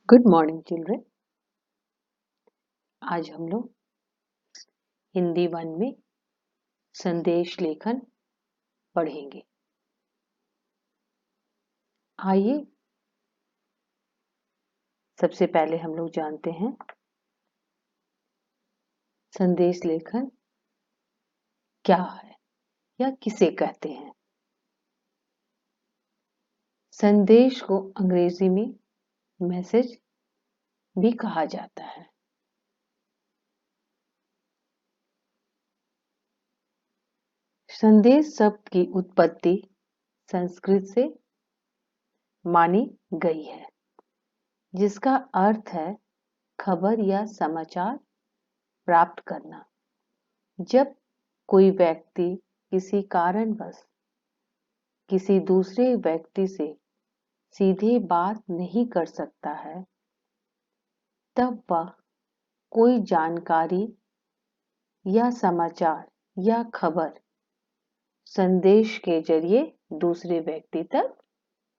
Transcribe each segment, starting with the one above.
Good morning children. आज हम लोग हिंदी 1 में संदेश लेखन पढ़ेंगे। आइए सबसे पहले हम लोग जानते हैं संदेश लेखन क्या है या किसे कहते हैं। संदेश को अंग्रेजी में मैसेज भी कहा जाता है। संदेश शब्द की उत्पत्ति संस्कृत से मानी गई है, जिसका अर्थ है खबर या समाचार प्राप्त करना। जब कोई व्यक्ति किसी कारणवश किसी दूसरे व्यक्ति से सीधे बात नहीं कर सकता है, तब वह कोई जानकारी या समाचार या खबर संदेश के जरिए दूसरे व्यक्ति तक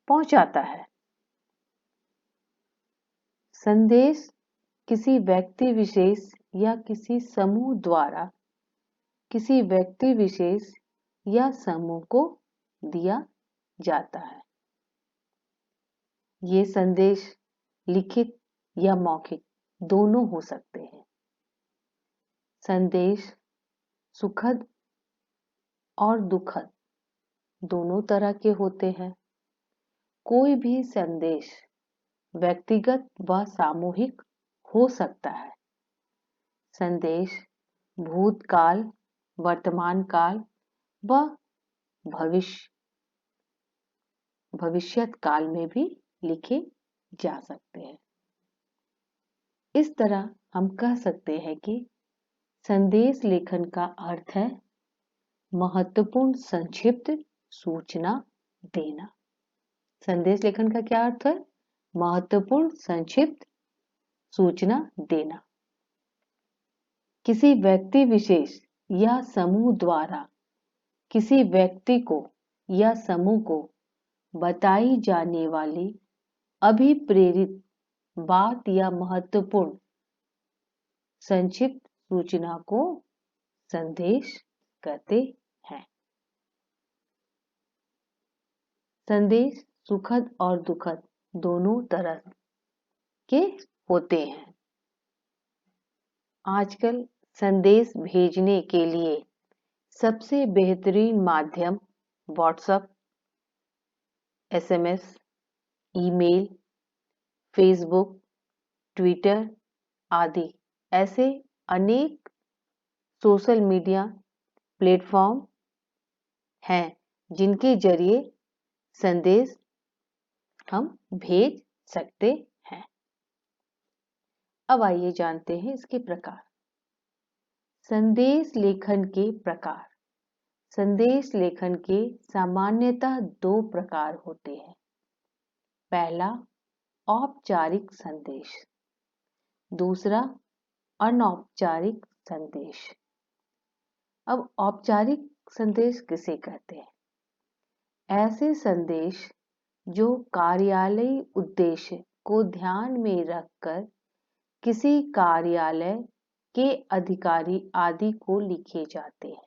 पहुंचाता है। संदेश किसी व्यक्ति विशेष या किसी समूह द्वारा किसी व्यक्ति विशेष या समूह को दिया जाता है। ये संदेश लिखित या मौखिक दोनों हो सकते हैं। संदेश सुखद और दुखद दोनों तरह के होते हैं। कोई भी संदेश व्यक्तिगत व सामूहिक हो सकता है। संदेश भूतकाल, वर्तमान काल व भविष्यत काल में भी लिखे जा सकते हैं। इस तरह हम कह सकते हैं कि संदेश लेखन का अर्थ है महत्वपूर्ण संक्षिप्त सूचना देना। संदेश लेखन का क्या अर्थ है? महत्वपूर्ण संक्षिप्त सूचना देना। किसी व्यक्ति विशेष या समूह द्वारा किसी व्यक्ति को या समूह को बताई जाने वाली अभिप्रेरित बात या महत्वपूर्ण संक्षिप्त सूचना को संदेश कहते हैं। संदेश सुखद और दुखद दोनों तरह के होते हैं। आजकल संदेश भेजने के लिए सबसे बेहतरीन माध्यम WhatsApp, SMS, email, Facebook, Twitter आदि ऐसे अनेक सोशल मीडिया प्लेटफॉर्म हैं जिनके जरिए संदेश हम भेज सकते हैं। अब आइए जानते हैं इसके प्रकार। संदेश लेखन के प्रकार। संदेश लेखन के सामान्यतः 2 प्रकार होते हैं। पहला औपचारिक संदेश, दूसरा अनौपचारिक संदेश। अब औपचारिक संदेश किसे कहते हैं? ऐसे संदेश जो कार्यालयी उद्देश्य को ध्यान में रखकर किसी कार्यालय के अधिकारी आदि को लिखे जाते हैं।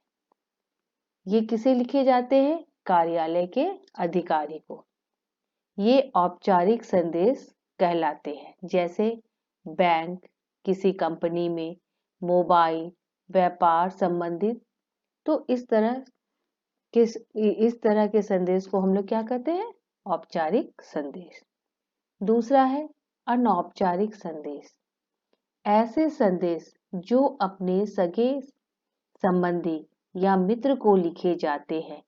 ये किसे लिखे जाते हैं? कार्यालय के अधिकारी को। ये औपचारिक संदेश कहलाते हैं। जैसे बैंक, किसी कंपनी में, मोबाइल, व्यापार संबंधित। तो इस तरह के संदेश को हम लोग क्या कहते हैं? औपचारिक संदेश। दूसरा है अनौपचारिक संदेश। ऐसे संदेश जो अपने सगे संबंधी या मित्र को लिखे जाते हैं,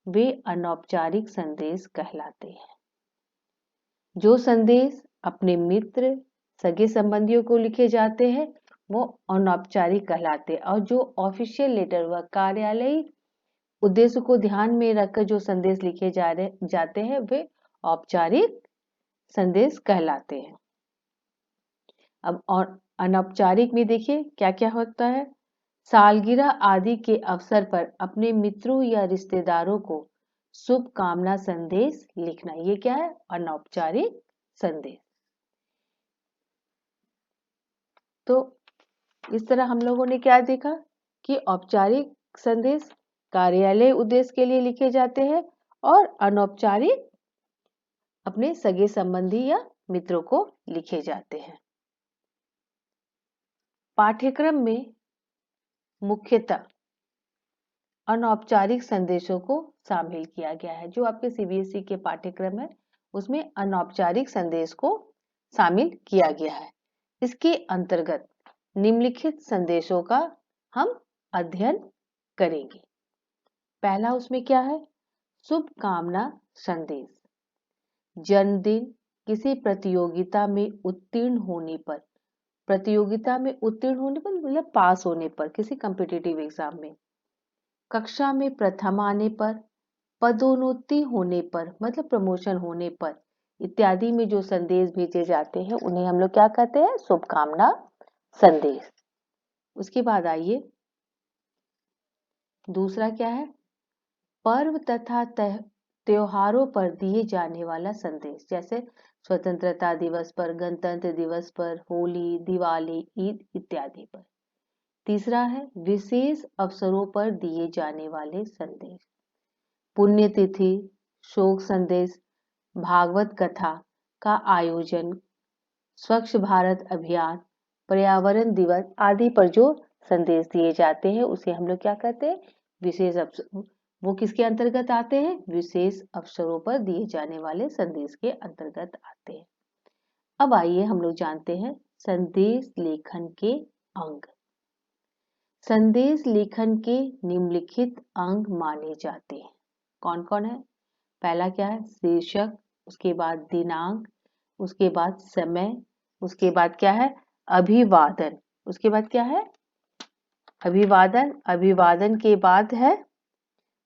वे अनौपचारिक संदेश कहलाते हैं। जो संदेश अपने मित्र, सगे संबंधियों को लिखे जाते हैं, वो अनौपचारिक कहलाते हैं। और जो ऑफिशियल लेटर व कार्यालयी उद्देश्य को ध्यान में रखकर जो संदेश लिखे जाते हैं, वे औपचारिक संदेश कहलाते हैं। अब और अनौपचारिक में देखिए क्या क्या होता है। सालगिरह आदि के अवसर पर अपने मित्रों या रिश्तेदारों को शुभकामना संदेश लिखना, ये क्या है? अनौपचारिक संदेश। तो इस तरह हम लोगों ने क्या देखा कि औपचारिक संदेश कार्यालय उद्देश्य के लिए लिखे जाते हैं और अनौपचारिक अपने सगे संबंधी या मित्रों को लिखे जाते हैं। पाठ्यक्रम में मुख्यतः अनौपचारिक संदेशों को शामिल किया गया है। जो आपके सीबीएसई के पाठ्यक्रम है उसमें अनौपचारिक संदेश को शामिल किया गया है। इसके अंतर्गत निम्नलिखित संदेशों का हम अध्ययन करेंगे। पहला उसमें क्या है? शुभकामना संदेश। जन्मदिन, किसी प्रतियोगिता में उत्तीर्ण होने पर, प्रतियोगिता में उत्तीर्ण होने पर मतलब पास होने पर, किसी कॉम्पिटिटिव एग्जाम में, कक्षा में प्रथम आने पर, पदोन्नति होने पर मतलब प्रमोशन होने पर इत्यादि में जो संदेश भेजे जाते हैं उन्हें हम लोग क्या कहते हैं? शुभकामना संदेश। उसके बाद आइए दूसरा क्या है? पर्व तथा त्योहारों पर दिए जाने वाला संदेश, जैसे स्वतंत्रता दिवस पर, गणतंत्र दिवस पर, होली, दिवाली, ईद इत्यादि पर। तीसरा है विशेष अवसरों पर दिए जाने वाले संदेश, पुण्यतिथि, शोक संदेश, भागवत कथा का आयोजन, स्वच्छ भारत अभियान, पर्यावरण दिवस आदि पर जो संदेश दिए जाते हैं उसे हम लोग क्या कहते हैं? विशेष अवसर। वो किसके अंतर्गत आते हैं? विशेष अवसरों पर दिए जाने वाले संदेश के अंतर्गत आते हैं। अब आइए हम लोग जानते हैं संदेश लेखन के अंग। संदेश लेखन के निम्नलिखित अंग माने जाते हैं। कौन कौन है? पहला क्या है? शीर्षक, उसके बाद दिनांक, उसके बाद समय, उसके बाद क्या है? अभिवादन, उसके बाद क्या है? अभिवादन, अभिवादन के बाद है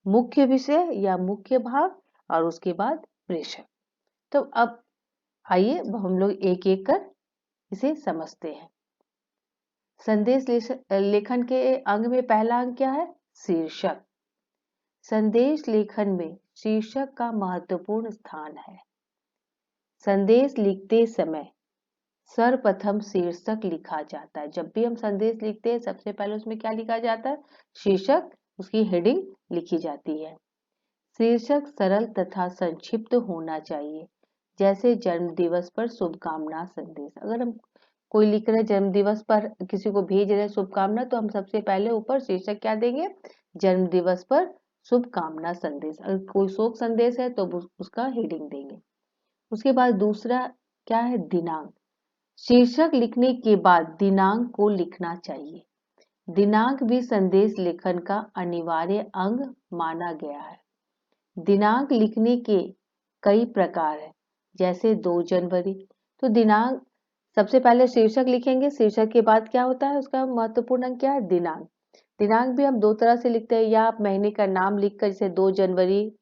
मुख्य विषय या मुख्य भाग और उसके बाद प्रेषक। तो अब आइए हम लोग एक एक कर इसे समझते हैं। संदेश लेखन के अंग में पहला अंग क्या है? शीर्षक। संदेश लेखन में शीर्षक का महत्वपूर्ण स्थान है। संदेश लिखते समय सर्वप्रथम शीर्षक लिखा जाता है। जब भी हम संदेश लिखते हैं सबसे पहले उसमें क्या लिखा जाता है? शीर्षक, उसकी हेडिंग लिखी जाती है। शीर्षक सरल तथा संक्षिप्त होना चाहिए, जैसे जन्म दिवस पर शुभकामना संदेश। अगर हम कोई लिख रहे जन्म दिवस पर किसी को भेज रहे शुभकामना तो हम सबसे पहले ऊपर शीर्षक क्या देंगे? जन्म दिवस पर शुभकामना संदेश। अगर कोई शोक संदेश है तो उसका हेडिंग देंगे। उसके बाद दूसरा क्या है? दिनांक। शीर्षक लिखने के बाद दिनांक को लिखना चाहिए। दिनांक भी संदेश लेखन का अनिवार्य अंग माना गया है। दिनांक लिखने के कई प्रकार हैं, जैसे 2 जनवरी। तो दिनांक सबसे पहले शीर्षक लिखेंगे, शीर्षक के बाद क्या होता है? उसका महत्वपूर्ण अंग क्या है? दिनांक। दिनांक भी हम दो तरह से लिखते हैं, या आप महीने का नाम लिखकर जैसे 2 जनवरी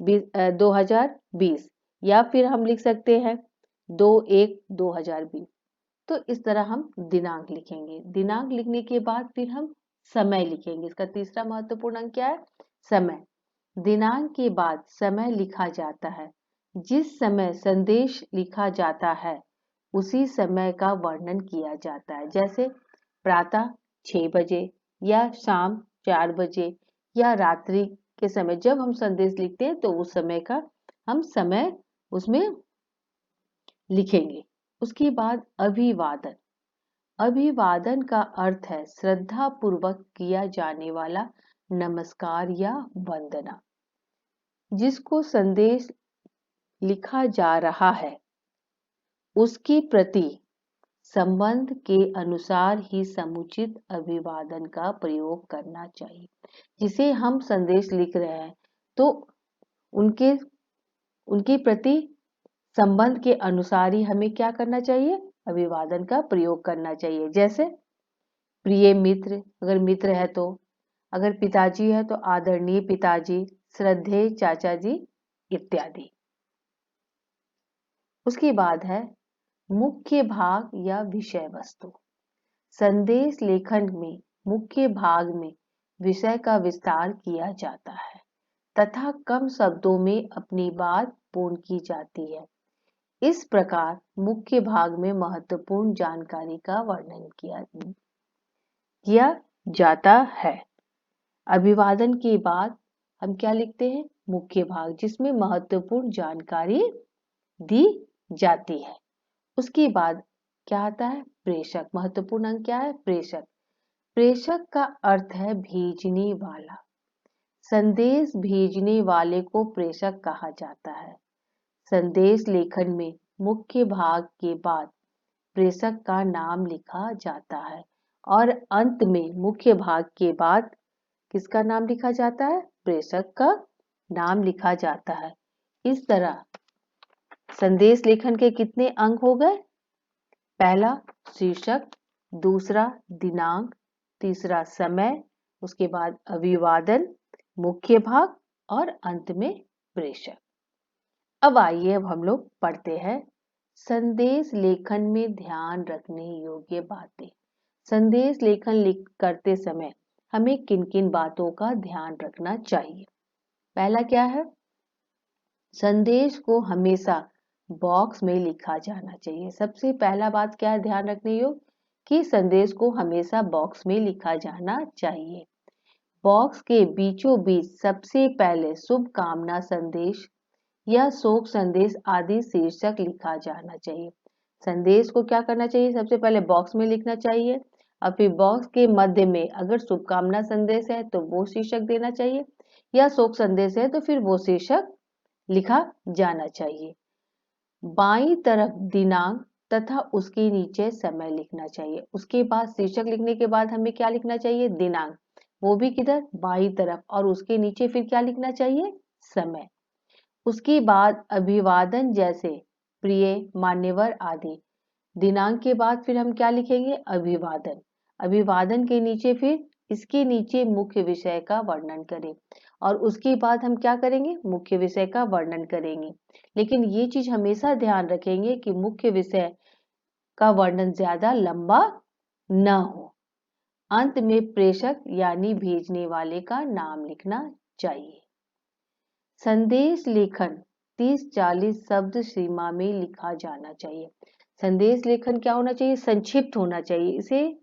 2020, या फिर हम लिख सकते हैं 2/1/2020। तो इस तरह हम दिनांक लिखेंगे। दिनांक लिखने के बाद फिर हम समय लिखेंगे। इसका तीसरा महत्वपूर्ण अंक क्या है? समय। दिनांक के बाद समय लिखा जाता है। जिस समय संदेश लिखा जाता है उसी समय का वर्णन किया जाता है, जैसे प्रातः 6 बजे या शाम 4 बजे या रात्रि के समय। जब हम संदेश लिखते हैं तो उस समय का हम समय उसमें लिखेंगे। उसके बाद अभिवादन। अभिवादन का अर्थ है श्रद्धा पूर्वक किया जाने वाला नमस्कार या वंदना। जिसको संदेश लिखा जा रहा है उसके प्रति संबंध के अनुसार ही समुचित अभिवादन का प्रयोग करना चाहिए। जिसे हम संदेश लिख रहे हैं तो उनके प्रति संबंध के अनुसार ही हमें क्या करना चाहिए? अभिवादन का प्रयोग करना चाहिए। जैसे प्रिय मित्र, अगर मित्र है तो, अगर पिताजी है तो आदरणीय पिताजी, श्रद्धेय चाचा जी इत्यादि। उसके बाद है मुख्य भाग या विषय वस्तु। संदेश लेखन में मुख्य भाग में विषय का विस्तार किया जाता है तथा कम शब्दों में अपनी बात पूर्ण की जाती है। इस प्रकार मुख्य भाग में महत्वपूर्ण जानकारी का वर्णन किया जाता है। अभिवादन के बाद हम क्या लिखते हैं? मुख्य भाग, जिसमें महत्वपूर्ण जानकारी दी जाती है। उसके बाद क्या आता है? प्रेषक। महत्वपूर्ण अंक क्या है? प्रेषक। प्रेषक का अर्थ है भेजने वाला। संदेश भेजने वाले को प्रेषक कहा जाता है। संदेश लेखन में मुख्य भाग के बाद प्रेषक का नाम लिखा जाता है और अंत में मुख्य भाग के बाद किसका नाम लिखा जाता है? प्रेषक का नाम लिखा जाता है। इस तरह संदेश लेखन के कितने अंग हो गए? पहला शीर्षक, दूसरा दिनांक, तीसरा समय, उसके बाद अभिवादन, मुख्य भाग और अंत में प्रेषक। अब आइए हम लोग पढ़ते हैं संदेश लेखन में ध्यान रखने योग्य बातें। संदेश लेखन करते समय हमें किन किन बातों का ध्यान रखना चाहिए? पहला क्या है? संदेश को हमेशा बॉक्स में लिखा जाना चाहिए। सबसे पहला बात क्या है ध्यान रखने योग्य? कि संदेश को हमेशा बॉक्स में लिखा जाना चाहिए। बॉक्स के बीचों बीच सबसे पहले शुभकामना संदेश या शोक संदेश आदि शीर्षक लिखा जाना चाहिए। संदेश को क्या करना चाहिए? सबसे पहले बॉक्स में लिखना चाहिए और फिर बॉक्स के मध्य में अगर शुभकामना संदेश है तो वो शीर्षक देना चाहिए, या शोक संदेश है तो फिर वो शीर्षक लिखा जाना चाहिए। बाईं तरफ दिनांक तथा उसके नीचे समय लिखना चाहिए। उसके बाद शीर्षक लिखने के बाद हमें क्या लिखना चाहिए? दिनांक, वो भी किधर? बाईं तरफ, और उसके नीचे फिर क्या लिखना चाहिए? समय। उसके बाद अभिवादन जैसे प्रिय, मान्यवर आदि। दिनांक के बाद फिर हम क्या लिखेंगे? अभिवादन। अभिवादन के नीचे फिर इसके नीचे मुख्य विषय का वर्णन करें, और उसके बाद हम क्या करेंगे? मुख्य विषय का वर्णन करेंगे। लेकिन ये चीज हमेशा ध्यान रखेंगे कि मुख्य विषय का वर्णन ज्यादा लंबा न हो। अंत में प्रेषक यानी भेजने वाले का नाम लिखना चाहिए। संदेश लेखन 30-40 शब्द सीमा में लिखा जाना चाहिए। संदेश लेखन क्या होना चाहिए? संक्षिप्त होना चाहिए। इसे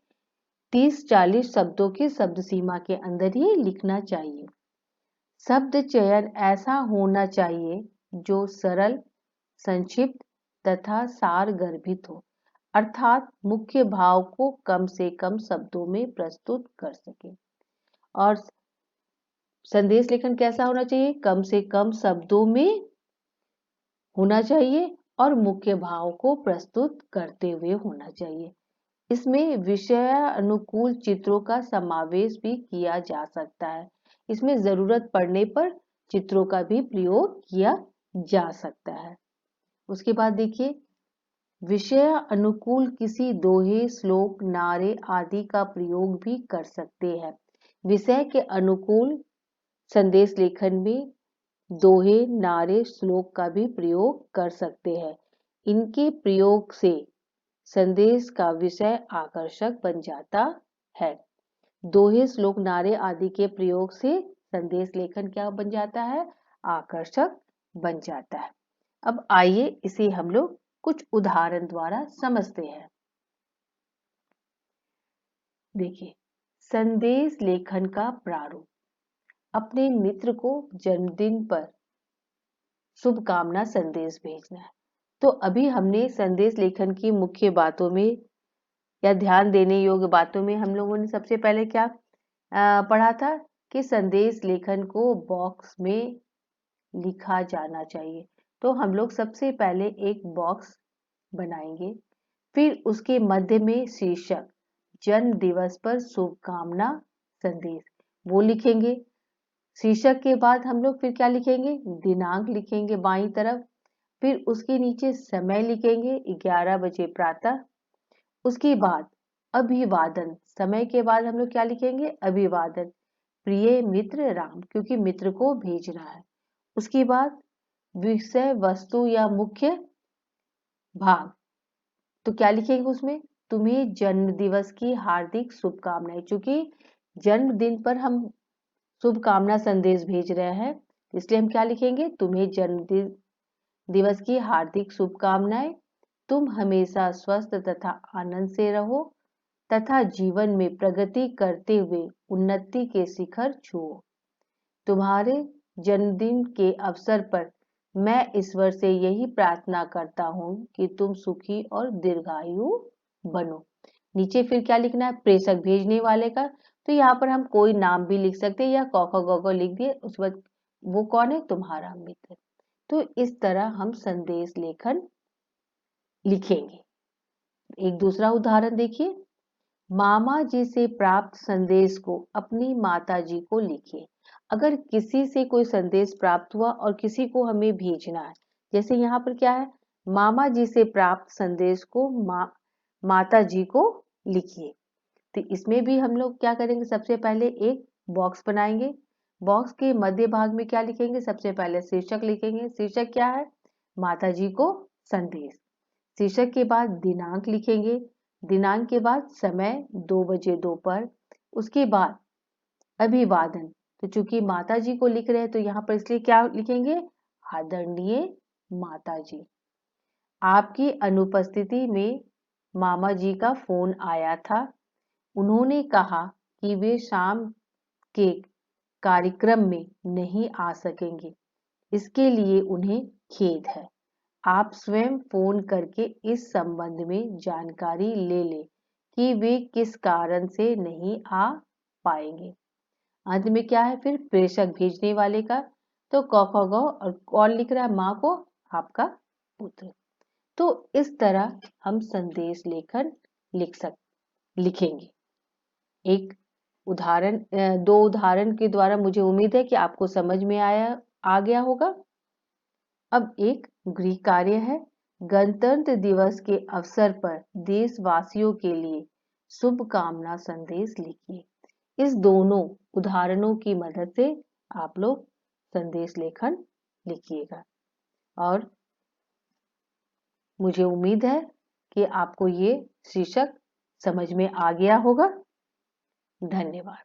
30-40 शब्दों की शब्द सीमा के अंदर ही लिखना चाहिए। शब्द चयन ऐसा होना चाहिए जो सरल, संक्षिप्त तथा सारगर्भित हो, अर्थात मुख्य भाव को कम से कम शब्दों में प्रस्तुत कर सके। और संदेश लेखन कैसा होना चाहिए? कम से कम शब्दों में होना चाहिए और मुख्य भाव को प्रस्तुत करते हुए होना चाहिए। इसमें विषय अनुकूल चित्रों का समावेश भी किया जा सकता है। इसमें जरूरत पड़ने पर चित्रों का भी प्रयोग किया जा सकता है। उसके बाद देखिए, विषय अनुकूल किसी दोहे, श्लोक, नारे आदि का प्रयोग भी कर सकते हैं। विषय के अनुकूल संदेश लेखन में दोहे, नारे, श्लोक का भी प्रयोग कर सकते हैं। इनके प्रयोग से संदेश का विषय आकर्षक बन जाता है। दोहे, श्लोक, नारे आदि के प्रयोग से संदेश लेखन क्या बन जाता है? आकर्षक बन जाता है। अब आइए इसे हम लोग कुछ उदाहरण द्वारा समझते हैं। देखिए, संदेश लेखन का प्रारूप। अपने मित्र को जन्मदिन पर शुभकामना संदेश भेजना है। तो अभी हमने संदेश लेखन की मुख्य बातों में या ध्यान देने योग्य बातों में हम लोगों ने सबसे पहले क्या पढ़ा था? कि संदेश लेखन को बॉक्स में लिखा जाना चाहिए। तो हम लोग सबसे पहले एक बॉक्स बनाएंगे, फिर उसके मध्य में शीर्षक, जन्म दिवस पर शुभकामना संदेश, वो लिखेंगे। शीर्षक के बाद हम लोग फिर क्या लिखेंगे? दिनांक लिखेंगे बाईं तरफ, फिर उसके नीचे समय लिखेंगे 11 बजे प्रातः। उसके बाद अभिवादन, समय के बाद हम लोग क्या लिखेंगे? अभिवादन, प्रिय मित्र राम, क्योंकि मित्र को भेजना है। उसके बाद विषय वस्तु या मुख्य भाग, तो क्या लिखेंगे उसमें? तुम्हें जन्म दिवस की हार्दिक शुभकामनाएं। चूंकि जन्मदिन पर हम शुभकामना संदेश भेज रहे हैं, इसलिए हम क्या लिखेंगे? तुम्हें दिवस की हार्दिक शुभकामनाएं। तुम हमेशा स्वस्थ तथा आनंद से रहो तथा जीवन में प्रगति करते हुए उन्नति के शिखर छुओ। तुम्हारे जन्मदिन के अवसर पर मैं ईश्वर से यही प्रार्थना करता हूँ कि तुम सुखी और दीर्घायु बनो। नीचे फिर क्या लिखना है, प्रेषक भेजने वाले का। तो यहाँ पर हम कोई नाम भी लिख सकते हैं या क ख ग घ लिख दिए, उस वक्त वो कौन है, तुम्हारा मित्र। तो इस तरह हम संदेश लेखन लिखेंगे। एक दूसरा उदाहरण देखिए, मामा जी से प्राप्त संदेश को अपनी माता जी को लिखिए। अगर किसी से कोई संदेश प्राप्त हुआ और किसी को हमें भेजना है, जैसे यहाँ पर क्या है, मामा जी से प्राप्त संदेश को माता जी को लिखिए। तो इसमें भी हम लोग क्या करेंगे, सबसे पहले एक बॉक्स बनाएंगे। बॉक्स के मध्य भाग में क्या लिखेंगे, सबसे पहले शीर्षक लिखेंगे। शीर्षक क्या है, माता जी को संदेश। शीर्षक के बाद दिनांक लिखेंगे। दिनांक के बाद समय 2 बजे दोपहर। उसके बाद अभिवादन। तो चूंकि माता जी को लिख रहे हैं तो यहाँ पर इसलिए क्या लिखेंगे, आदरणीय माता जी। आपकी अनुपस्थिति में मामा जी का फोन आया था। उन्होंने कहा कि वे शाम के कार्यक्रम में नहीं आ सकेंगे, इसके लिए उन्हें खेद है। आप स्वयं फोन करके इस संबंध में जानकारी ले लें कि वे किस कारण से नहीं आ पाएंगे। अंत में क्या है, फिर प्रेषक भेजने वाले का। तो क ख ग और कौन लिख रहा है, माँ को, आपका पुत्र। तो इस तरह हम संदेश लेखन लिखेंगे। एक उदाहरण, दो उदाहरण के द्वारा मुझे उम्मीद है कि आपको समझ में आ गया होगा। अब एक गृह कार्य है। गणतंत्र दिवस के अवसर पर देशवासियों के लिए शुभकामना संदेश लिखिए। इस दोनों उदाहरणों की मदद से आप लोग संदेश लेखन लिखिएगा और मुझे उम्मीद है कि आपको ये शीर्षक समझ में आ गया होगा। धन्यवाद।